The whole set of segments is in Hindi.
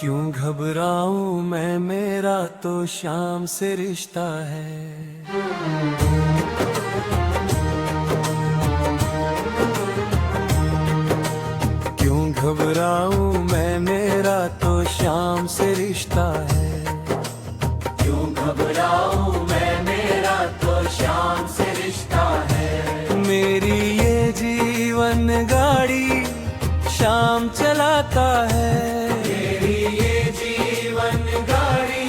क्यों घबराऊं मैं, मेरा तो शाम से रिश्ता है। क्यों घबराऊं मैं, मेरा तो शाम से रिश्ता है। क्यों घबराऊं मैं, मेरा तो शाम से रिश्ता है। मेरी ये जीवन गाड़ी शाम चलाता है। मेरी ये जीवन गाड़ी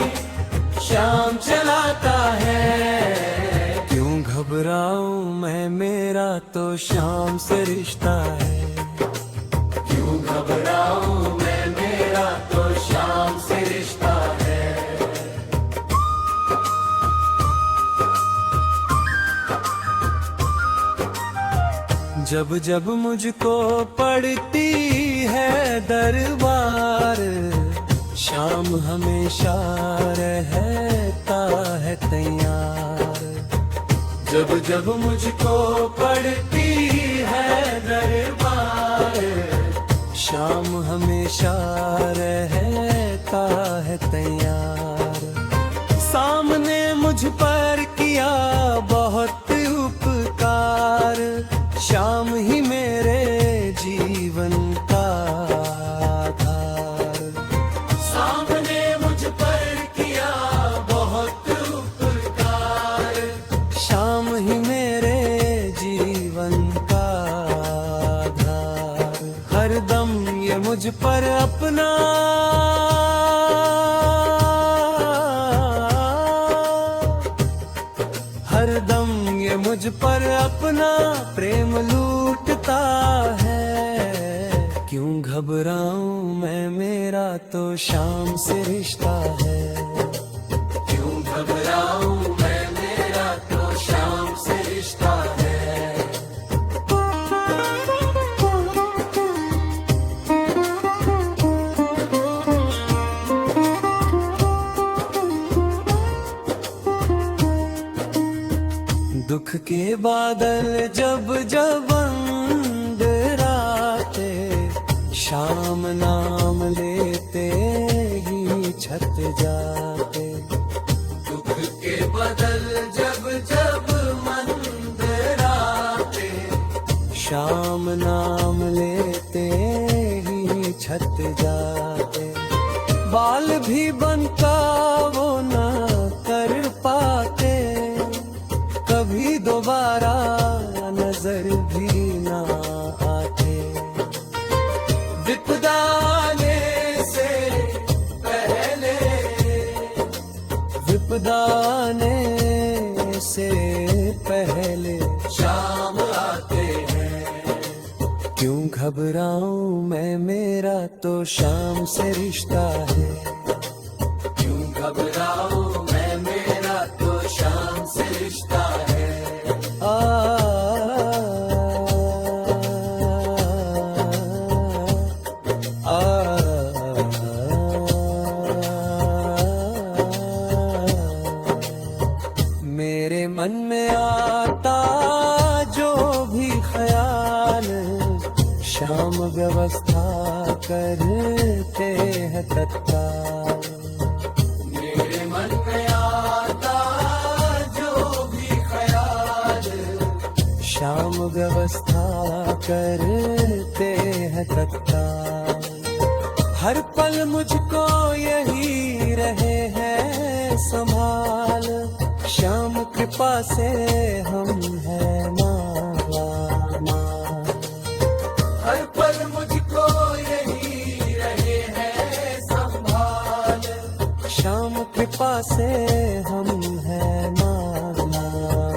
शाम चलाता है। क्यों घबराऊं मैं, मेरा तो शाम से रिश्ता है। क्यों घबराऊं मैं, मेरा तो शाम से रिश्ता है। जब जब मुझको पड़ती है दरबार, शाम हमेशा रहता है तैयार। जब जब मुझको पड़ती है दरबार, शाम हमेशा रहता है तैयार। सामने मुझ पर किया बहुत उपकार, शाम ही मेरे जीवन का आधार। सामने मुझ पर किया बहुत उपकार, शाम ही मेरे जीवन का आधार। हरदम ये मुझ पर अपना हरदम ये मुझ पर अपना प्रेम लूटता है। क्यों घबराऊं मैं, मेरा तो शाम से रिश्ता है। क्यों घबराऊं मैं, मेरा तो शाम से रिश्ता है। दुख के बादल जब जब अंधराते, शाम नाम लेते ही छत जाते। दुख के बदल जब जब मंदराते, शाम नाम लेते ही छत जाते। बाल भी बनता वो न कर पाते, कभी दोबारा नजर भी ना आते। विपदा आने से पहले, विपदा आने से पहले शाम आते हैं। क्यों घबराऊं मैं, मेरा तो शाम से रिश्ता है। क्यों घबराऊं मैं, मेरा तो शाम से रिश्ता है। मेरे मन में आता जो भी ख्याल, शाम व्यवस्था करते हैं तत्काल। मेरे मन में आता जो भी ख्याल, शाम व्यवस्था करते हैं तत्काल। हर पल मुझको यही रहे हैं संभाल, शाम कृपा से हम हैं माला माल। हर पल मुझको यही रहे हैं संभाल, शाम कृपा से हम हैं माला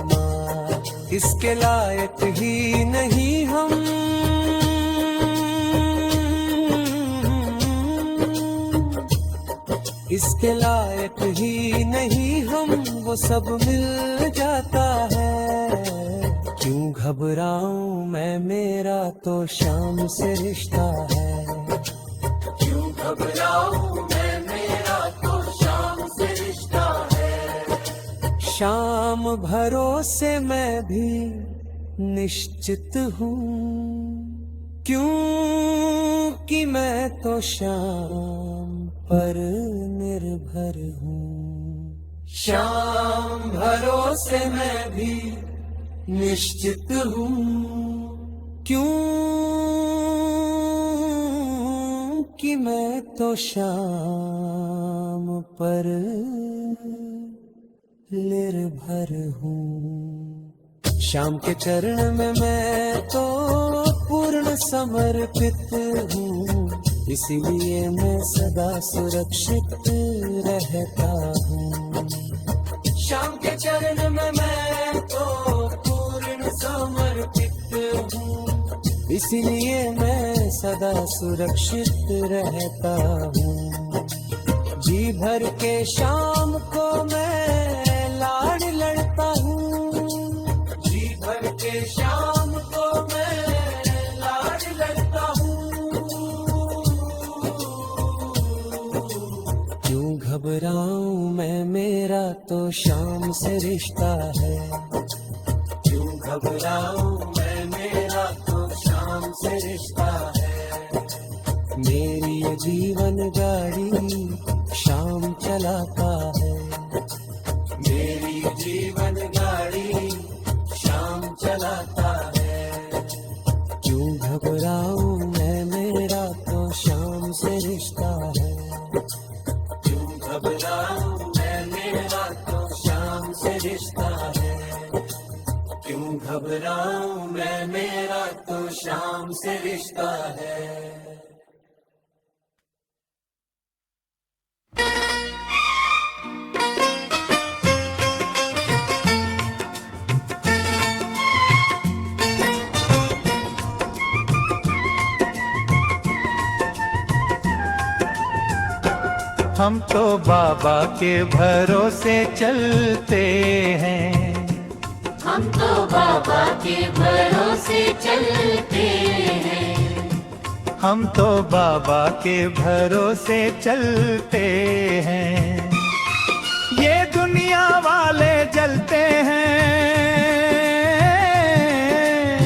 माल। इसके लायक ही नहीं हम, इसके लायक ही नहीं हम, वो सब मिल जाता है। क्यों घबराऊं मैं, मेरा तो शाम से रिश्ता है। क्यों घबराऊं मैं, मेरा तो शाम से रिश्ता है। शाम भरोसे मैं भी निश्चित हूँ, क्योंकि मैं तो शाम पर निर्भर हूँ। शाम भरोसे मैं भी निश्चित हूँ। क्योंकि मैं तो शाम पर निर्भर हूँ। शाम के चरण में मैं तो पूर्ण समर्पित हूँ, इसीलिए मैं सदा सुरक्षित रहता हूँ। शाम के चरण में मैं तो पूर्ण समर्पित हूँ, इसीलिए मैं सदा सुरक्षित रहता हूँ। जी भर के शाम को मैं लाड लड़ता हूँ, जी भर के शाम को मैं लाड लड़ता हूँ। क्यों घबराऊं मैं, मेरा तो शाम से रिश्ता है। क्यों घबराऊं मैं, मेरा तो शाम से रिश्ता है। मेरी ये जीवन गाड़ी शाम चलाता है। मेरी जीवन गाड़ी शाम चलाता है। क्यों घबराऊं मैं, मेरा तो शाम से रिश्ता है। क्यों घबराऊं मैं, मेरा तो शाम से रिश्ता है। क्यों घबराऊं मैं, मेरा तो शाम से रिश्ता है। हम तो बाबा के भरोसे चलते हैं। हम तो बाबा के भरोसे चलते हैं। हम तो बाबा के भरोसे चलते हैं। ये दुनिया वाले जलते हैं,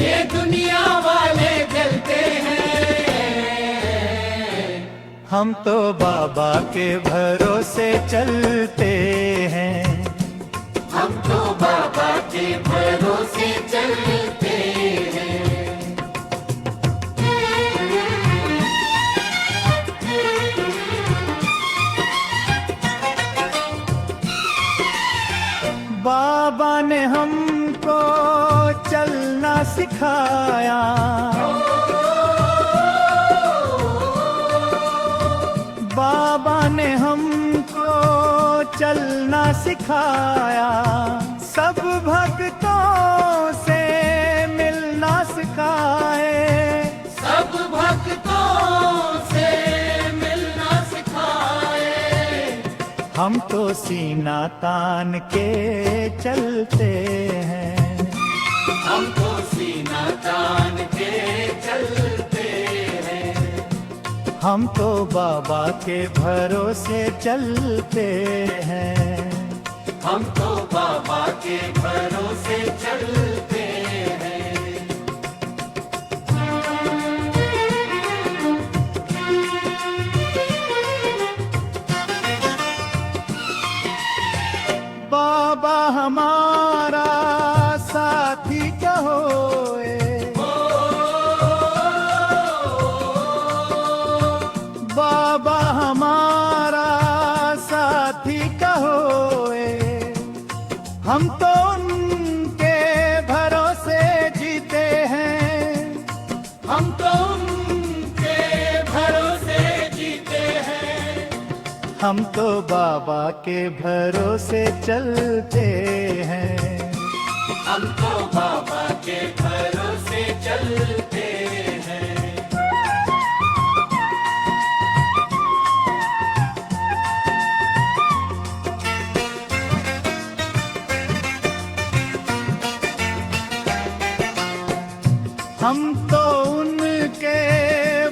ये दुनिया वाले जलते हैं। हम तो बाबा के भरोसे चलते हैं। हम तो बाबा के भरोसे चलते हैं। बाबा ने हमको चलना सिखाया। बाबा ने हमको चलना सिखाया। सब भक्तों से मिलना सिखाए। सब भक्तों से मिलना सिखाए। हम तो सीना तान के चलते हैं। हम तो सीना तान के चलते हैं। हम तो बाबा के भरोसे चलते हैं। हम तो बाबा के भरोसे चलते हैं। बाबा हमारा साथी क्या होए। बाबा हमारा साथी क्या होए। हम तो उनके भरोसे जीते हैं। हम तो उनके भरोसे जीते हैं। हम तो बाबा के भरोसे चलते हैं। हम तो बाबा के भरोसे चलते हैं। हम तो उनके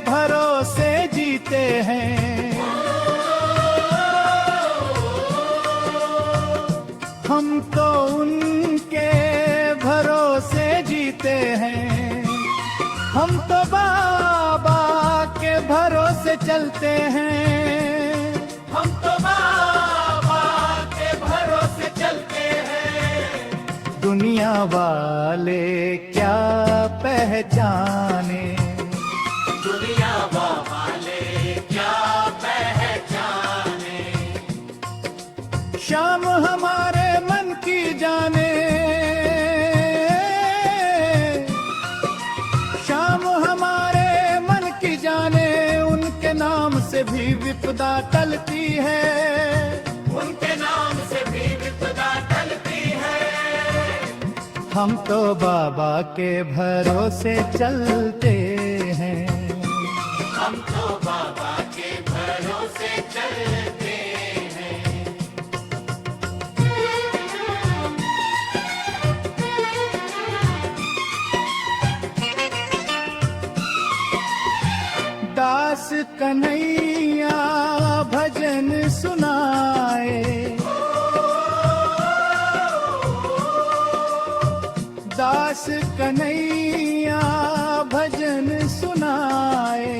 भरोसे जीते हैं। हम तो उनके भरोसे जीते हैं। हम तो बाबा के भरोसे चलते हैं। दुनिया वाले क्या पहचाने, दुनिया वाले क्या पहचाने, शाम हमारे मन की जाने, शाम हमारे मन की जाने, उनके नाम से भी विपदा टलती है, उनके नाम से भी विपदा टलती है। हम तो बाबा के भरोसे चलते हैं, हम तो बाबा के भरोसे चलते हैं। दास कन्हैया भजन सुनाए, दास कन्हैया भजन सुनाए,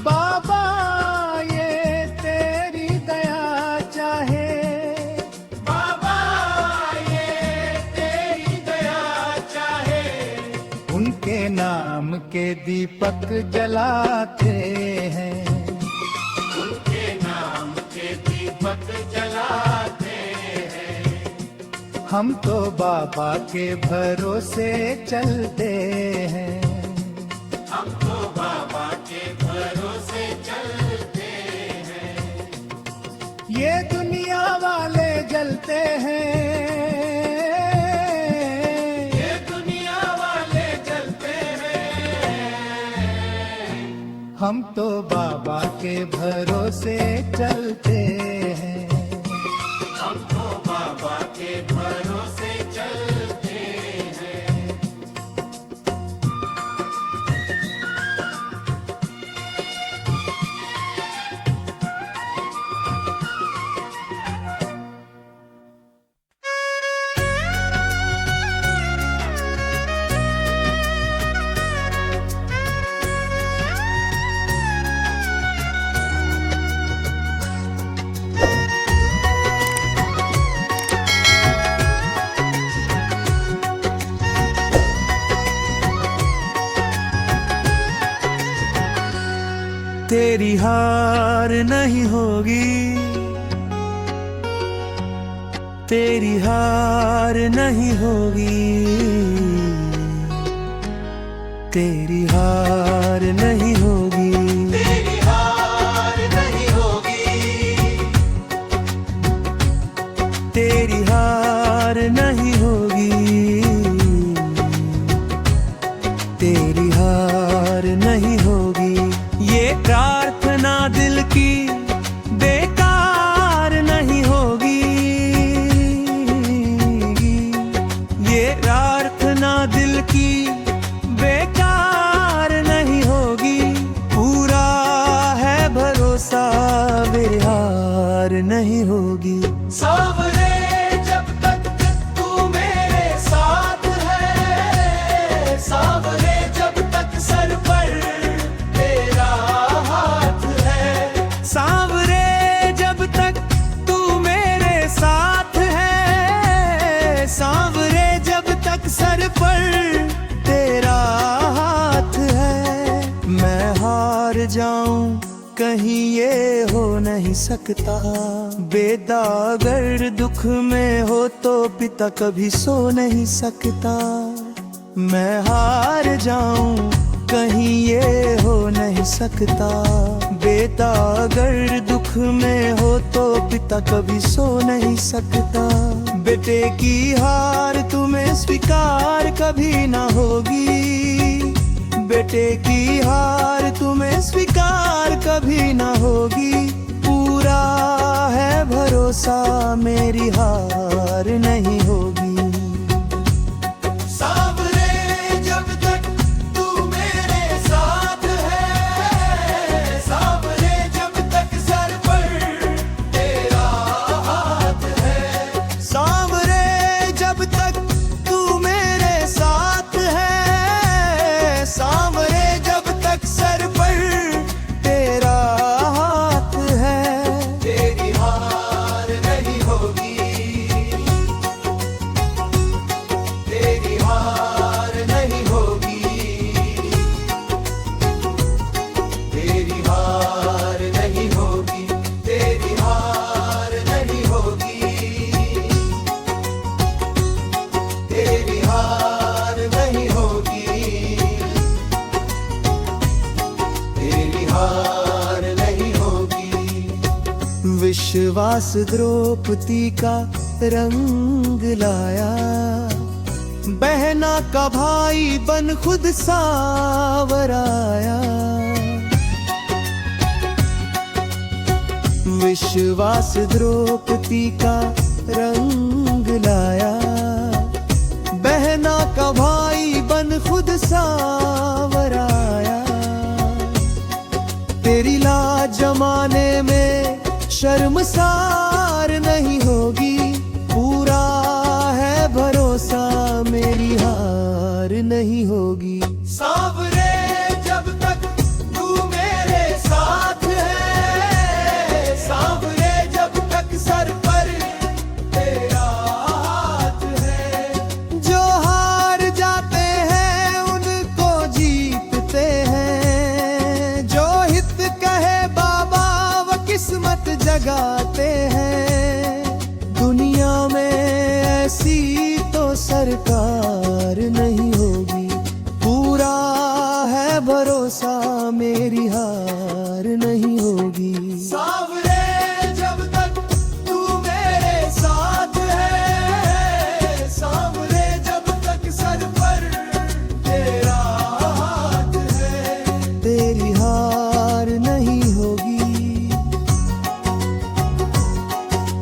बाबा ये तेरी दया चाहे, बाबा ये तेरी दया चाहे, उनके नाम के दीपक जलाते हैं, उनके नाम के दीपक जलाते हैं। हम तो बाबा के भरोसे चलते हैं, हम तो बाबा के भरोसे चलते हैं। ये दुनिया वाले जलते हैं, ये दुनिया वाले जलते हैं। हम तो बाबा के भरोसे चलते हैं, हम तो बाबा के भरोसे चलते हैं। तेरी हार नहीं होगी, तेरी हार नहीं होगी, तेरी हार नहीं होगी, तेरी हार नहीं होगी, तेरी हार नहीं होगी, तेरी हार नहीं होगी। ये प्रार्थना दिल की बेकार नहीं होगी, ये प्रार्थना दिल की बेकार नहीं होगी। पूरा है भरोसा मेरी हार नहीं होगी। सांवरे जब तक तू मेरे साथ है, सांवरे जब तक सर पर तेरा हाथ है, सांवरे जब तक तू मेरे साथ है, सांवरे जब तक सर पर तेरा हाथ है। मैं हार जाऊं कहीं ये हो नहीं सकता, बेटा अगर दुख में हो तो पिता कभी सो नहीं सकता। मैं हार जाऊं कहीं ये हो नहीं सकता, बेटा अगर दुख में हो तो पिता कभी सो नहीं सकता। बेटे की हार तुम्हें स्वीकार कभी ना होगी, बेटे की हार तुम्हें स्वीकार कभी ना होगी। पूरा है भरोसा मेरी हार नहीं होगी। सांवरे जब तक तू मेरे साथ है, सांवरे जब तक सर पर तेरा हाथ है, सांवरे जब तक तू मेरे साथ है, सांवरे जब तक सर पर तेरा हाथ है। तेरी हार नहीं होगी, विश्वास द्रौपदी का रंग लाया, बहना का भाई बन खुद सावर आया। विश्वास द्रौपदी का रंग लाया, बहना का भाई बन खुद सावर आया। तेरी लाज जमाने में शर्मसार नहीं होगी, पूरा है भरोसा मेरी हार नहीं होगी। सांवरे जब तक तू मेरे साथ है, सांवरे जब तक सर पर तेरा हाथ है। जो हार जाते हैं उनको जीतते हैं, जो हित कहे बाबा वो किस्मत जगाते हैं। दुनिया में ऐसी तो सरकार नहीं होगी, पूरा है भरोसा मेरी हार नहीं होगी। सांवरे जब तक तू मेरे साथ है, सांवरे जब तक सर पर तेरा हाथ है। तेरी हार नहीं होगी,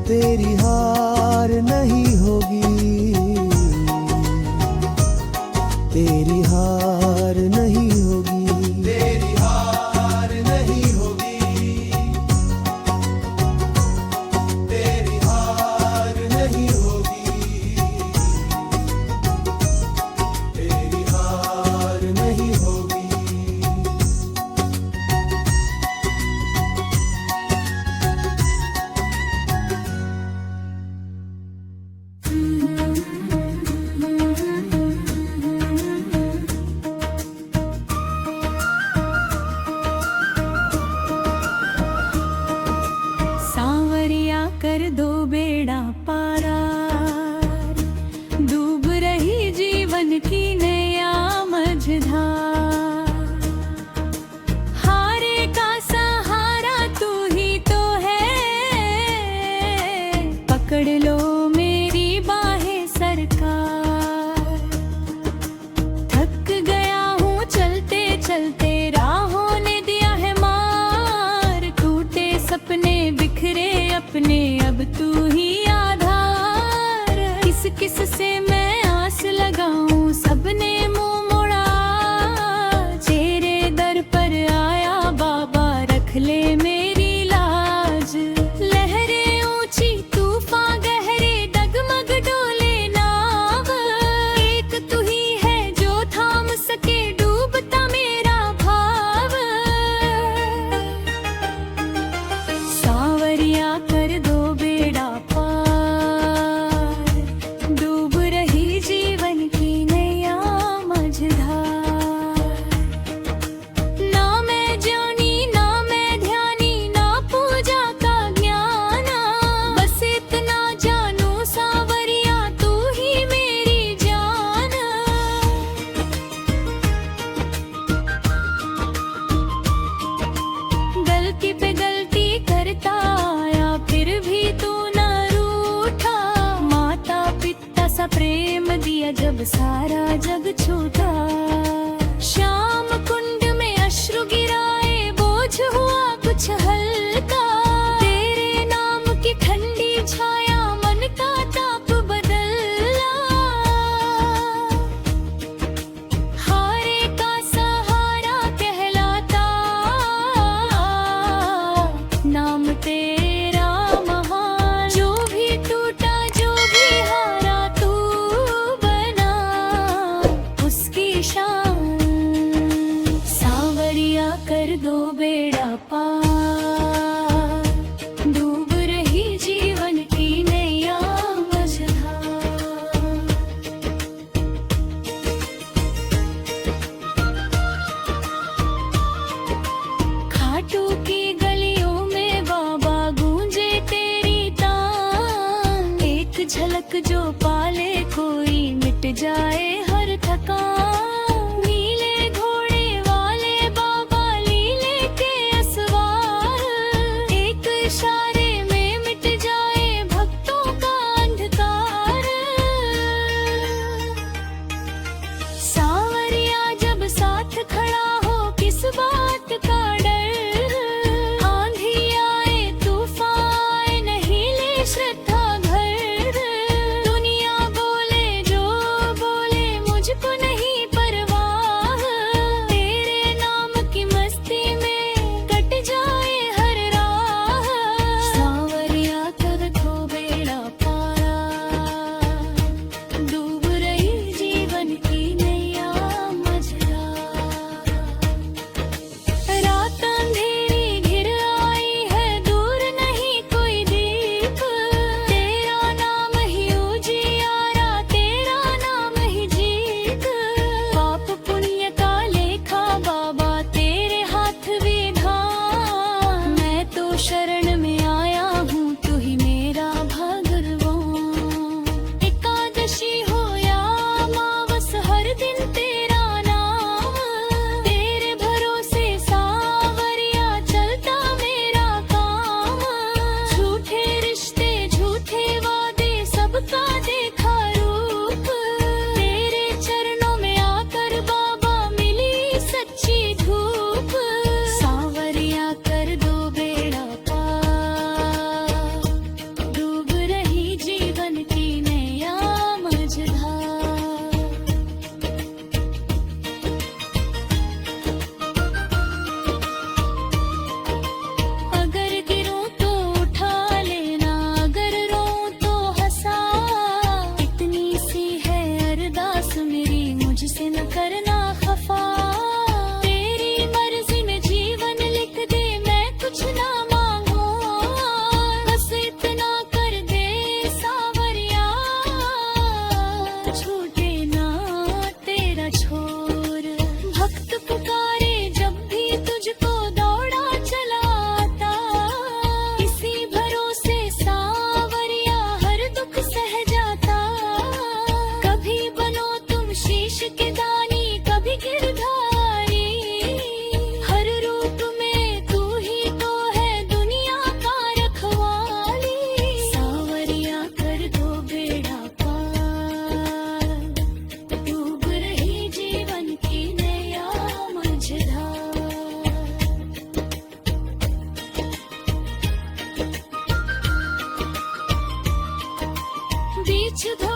तेरी हार नहीं होगी, तेरी हार नहीं होगी, तेरी हार नहीं होगी, तेरी हार नहीं होगी, तेरी हार नहीं होगी। सांवरिया कर दो बेड़ा पारा, डूब रही जीवन की नैया मझधार। हारे का सहारा तू ही तो है, पकड़ लो मेरी बाहें सरकार। थक गया हूँ चलते चलते, राहों ने दिया है मार। टूटे सपने बिखरे अपने, अब तू ही आधार। किस किस से मैं आस लगाऊं, सबने मुंह मोड़ा। तेरे दर पर आया बाबा, रख ले मेरी लाज। लहरें ऊंची तूफान गहरे, डगमग डोले नाव। एक तू ही है जो थाम सके डूबता मेरा भाव। सांवरिया कर दो बेड़ा पार, डूब रही जीवन की नैया मझधार। ना मैं ज्ञानी ना मैं ध्यानी, ना पूजा का ज्ञान। बस इतना जानू सांवरिया तू ही मेरी जान। गलती पे गलती करता आया, फिर भी तू न रूठा। माता पिता सा प्रेम दिया जब सारा जग छूटा। श्याम कुंड में अश्रु गिराए, बोझ हुआ कुछ हल्का। तेरे नाम की ठंडी छाया मन का ताप बदला। हारे का सहारा कहलाता, नाम तेरा महान। जो भी टूटा जो भी हारा, तू बना उसकी शान। सांवरिया कर दो बेड़ा पार, डूब रही जीवन की नैया मझधार। खाटू की गलियों में बाबा गूंजे तेरी तान। एक झलक जो पाले कोई, मिट जाए हर थकान। नीले घोड़े वाले बाबा लीले के असवार, एक इशारे में कुछ धो